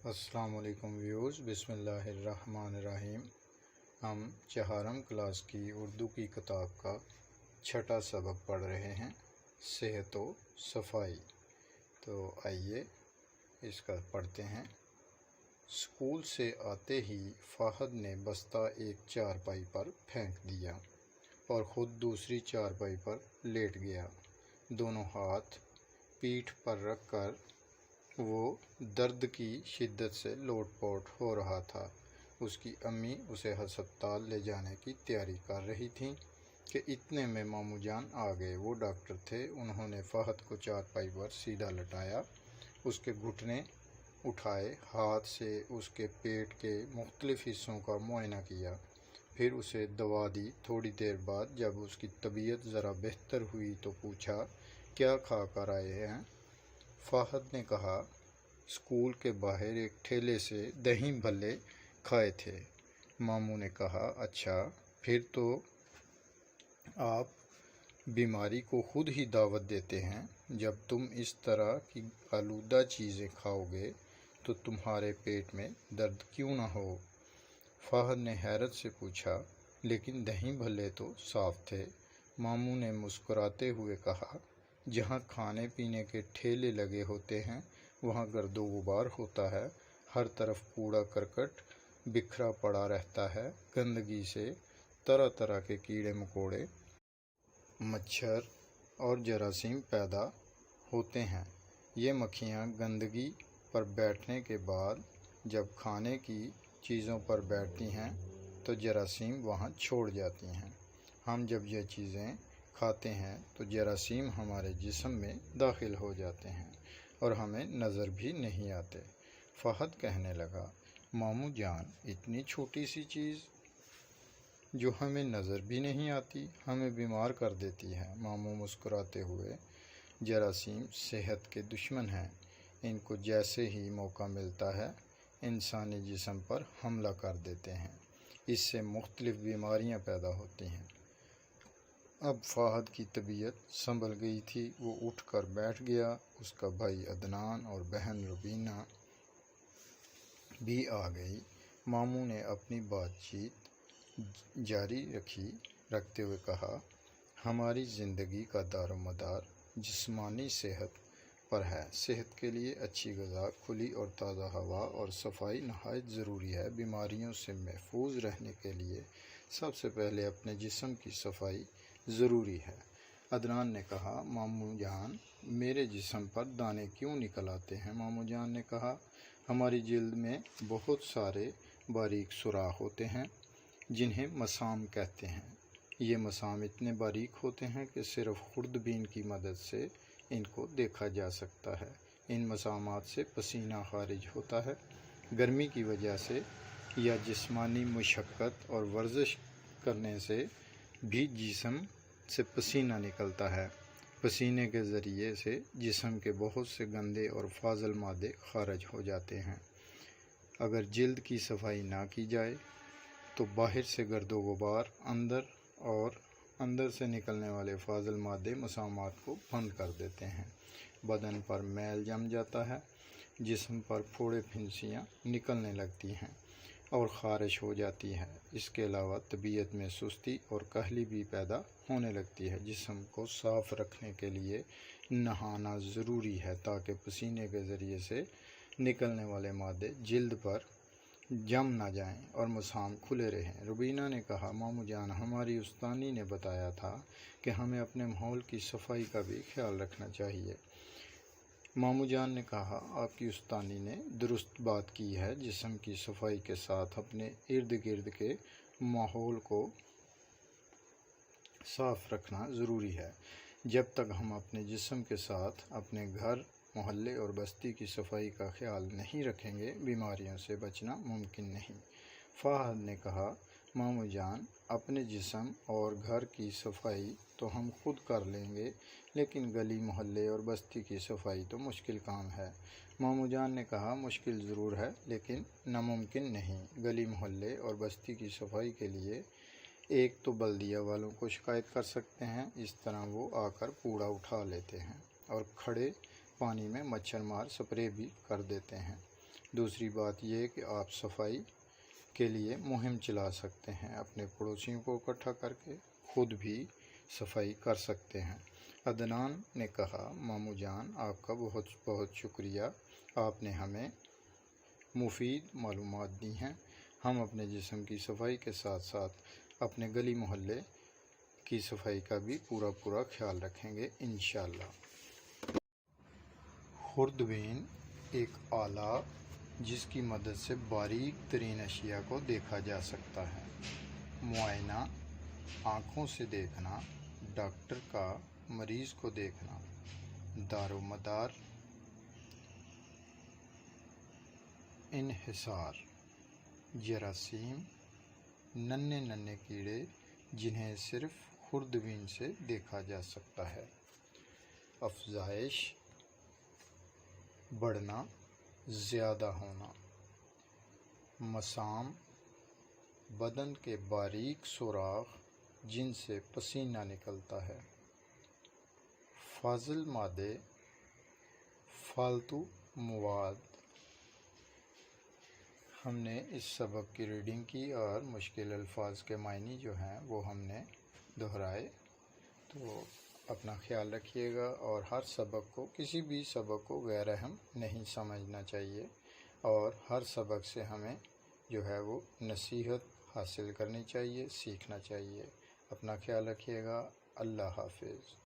السلام علیکم ویوز، بسم اللہ الرحمن الرحیم۔ ہم چہارم کلاس کی اردو کی کتاب کا چھٹا سبق پڑھ رہے ہیں، صحت و صفائی۔ تو آئیے اس کا پڑھتے ہیں۔ اسکول سے آتے ہی فہد نے بستہ ایک چارپائی پر پھینک دیا اور خود دوسری چارپائی پر لیٹ گیا۔ دونوں ہاتھ پیٹھ پر رکھ کر وہ درد کی شدت سے لوٹ پوٹ ہو رہا تھا۔ اس کی امی اسے ہسپتال لے جانے کی تیاری کر رہی تھیں کہ اتنے میں ماموں جان آ گئے۔ وہ ڈاکٹر تھے۔ انہوں نے فہد کو چارپائی پر سیدھا لٹایا، اس کے گھٹنے اٹھائے، ہاتھ سے اس کے پیٹ کے مختلف حصوں کا معائنہ کیا، پھر اسے دوا دی۔ تھوڑی دیر بعد جب اس کی طبیعت ذرا بہتر ہوئی تو پوچھا، کیا کھا کر آئے ہیں؟ فہد نے کہا، اسکول کے باہر ایک ٹھیلے سے دہی بھلے کھائے تھے۔ ماموں نے کہا، اچھا، پھر تو آپ بیماری کو خود ہی دعوت دیتے ہیں۔ جب تم اس طرح کی آلودہ چیزیں کھاؤ گے تو تمہارے پیٹ میں درد کیوں نہ ہو؟ فہد نے حیرت سے پوچھا، لیکن دہی بھلے تو صاف تھے۔ ماموں نے مسکراتے ہوئے کہا، جہاں کھانے پینے کے ٹھیلے لگے ہوتے ہیں وہاں گرد و غبار ہوتا ہے، ہر طرف کوڑا کرکٹ بکھرا پڑا رہتا ہے، گندگی سے طرح طرح کے کیڑے مکوڑے، مچھر اور جراثیم پیدا ہوتے ہیں۔ یہ مکھیاں گندگی پر بیٹھنے کے بعد جب کھانے کی چیزوں پر بیٹھتی ہیں تو جراثیم وہاں چھوڑ جاتی ہیں۔ ہم جب یہ چیزیں کھاتے ہیں تو جراثیم ہمارے جسم میں داخل ہو جاتے ہیں اور ہمیں نظر بھی نہیں آتے۔ فہد کہنے لگا، ماموں جان، اتنی چھوٹی سی چیز جو ہمیں نظر بھی نہیں آتی ہمیں بیمار کر دیتی ہے۔ ماموں مسکراتے ہوئے، جراثیم صحت کے دشمن ہیں۔ ان کو جیسے ہی موقع ملتا ہے انسانی جسم پر حملہ کر دیتے ہیں۔ اس سے مختلف بیماریاں پیدا ہوتی ہیں۔ اب فہد کی طبیعت سنبھل گئی تھی۔ وہ اٹھ کر بیٹھ گیا۔ اس کا بھائی عدنان اور بہن روبینہ بھی آ گئی۔ ماموں نے اپنی بات چیت جاری رکھتے ہوئے کہا، ہماری زندگی کا دار و مدار جسمانی صحت پر ہے۔ صحت کے لیے اچھی غذا، کھلی اور تازہ ہوا اور صفائی نہایت ضروری ہے۔ بیماریوں سے محفوظ رہنے کے لیے سب سے پہلے اپنے جسم کی صفائی ضروری ہے۔ عدنان نے کہا، ماموں جان، میرے جسم پر دانے کیوں نکل آتے ہیں؟ ماموں جان نے کہا، ہماری جلد میں بہت سارے باریک سوراخ ہوتے ہیں جنہیں مسام کہتے ہیں۔ یہ مسام اتنے باریک ہوتے ہیں کہ صرف خوردبین کی مدد سے ان کو دیکھا جا سکتا ہے۔ ان مسامات سے پسینہ خارج ہوتا ہے۔ گرمی کی وجہ سے یا جسمانی مشقت اور ورزش کرنے سے بھی جسم سے پسینہ نکلتا ہے۔ پسینے کے ذریعے سے جسم کے بہت سے گندے اور فاضل مادے خارج ہو جاتے ہیں۔ اگر جلد کی صفائی نہ کی جائے تو باہر سے گرد و غبار اندر سے نکلنے والے فاضل مادے مسامات کو بند کر دیتے ہیں۔ بدن پر میل جم جاتا ہے، جسم پر پھوڑے پھنسیاں نکلنے لگتی ہیں اور خارش ہو جاتی ہے۔ اس کے علاوہ طبیعت میں سستی اور کاہلی بھی پیدا ہونے لگتی ہے۔ جسم کو صاف رکھنے کے لیے نہانا ضروری ہے تاکہ پسینے کے ذریعے سے نکلنے والے مادے جلد پر جم نہ جائیں اور مسام کھلے رہیں۔ روبینہ نے کہا، ماموں جان، ہماری استانی نے بتایا تھا کہ ہمیں اپنے ماحول کی صفائی کا بھی خیال رکھنا چاہیے۔ ماموں جان نے کہا، آپ کی استانی نے درست بات کی ہے۔ جسم کی صفائی کے ساتھ اپنے ارد گرد کے ماحول کو صاف رکھنا ضروری ہے۔ جب تک ہم اپنے جسم کے ساتھ اپنے گھر، محلے اور بستی کی صفائی کا خیال نہیں رکھیں گے بیماریوں سے بچنا ممکن نہیں۔ فہد نے کہا، ماموں جان، اپنے جسم اور گھر کی صفائی تو ہم خود کر لیں گے لیکن گلی محلے اور بستی کی صفائی تو مشکل کام ہے۔ ماموں جان نے کہا، مشکل ضرور ہے لیکن ناممکن نہیں۔ گلی محلے اور بستی کی صفائی کے لیے ایک تو بلدیہ والوں کو شکایت کر سکتے ہیں، اس طرح وہ آ کر کوڑا اٹھا لیتے ہیں اور کھڑے پانی میں مچھر مار سپرے بھی کر دیتے ہیں۔ دوسری بات یہ کہ آپ صفائی کے لیے مہم چلا سکتے ہیں، اپنے پڑوسیوں کو اکٹھا کر کے خود بھی صفائی کر سکتے ہیں۔ عدنان نے کہا، ماموں جان آپ کا بہت بہت شکریہ، آپ نے ہمیں مفید معلومات دی ہیں۔ ہم اپنے جسم کی صفائی کے ساتھ ساتھ اپنے گلی محلے کی صفائی کا بھی پورا خیال رکھیں گے انشاءاللہ۔ خوردبین ایک آلہ جس کی مدد سے باریک ترین اشیاء کو دیکھا جا سکتا ہے۔ معائنہ، آنکھوں سے دیکھنا، ڈاکٹر کا مریض کو دیکھنا۔ دار و مدار، انحصار، جراثیم، ننھے کیڑے جنہیں صرف خوردبین سے دیکھا جا سکتا ہے۔ افزائش، بڑھنا، زیادہ ہونا۔ مسام، بدن کے باریک سوراخ جن سے پسینہ نکلتا ہے۔ فاضل مادے، فالتو مواد۔ ہم نے اس سبق کی ریڈنگ کی اور مشکل الفاظ کے معنی جو ہیں وہ ہم نے دہرائے۔ تو اپنا خیال رکھیے گا، اور ہر سبق کو، کسی بھی سبق کو غیر اہم نہیں سمجھنا چاہیے، اور ہر سبق سے ہمیں جو ہے وہ نصیحت حاصل کرنی چاہیے، سیکھنا چاہیے۔ اپنا خیال رکھیے گا۔ اللہ حافظ۔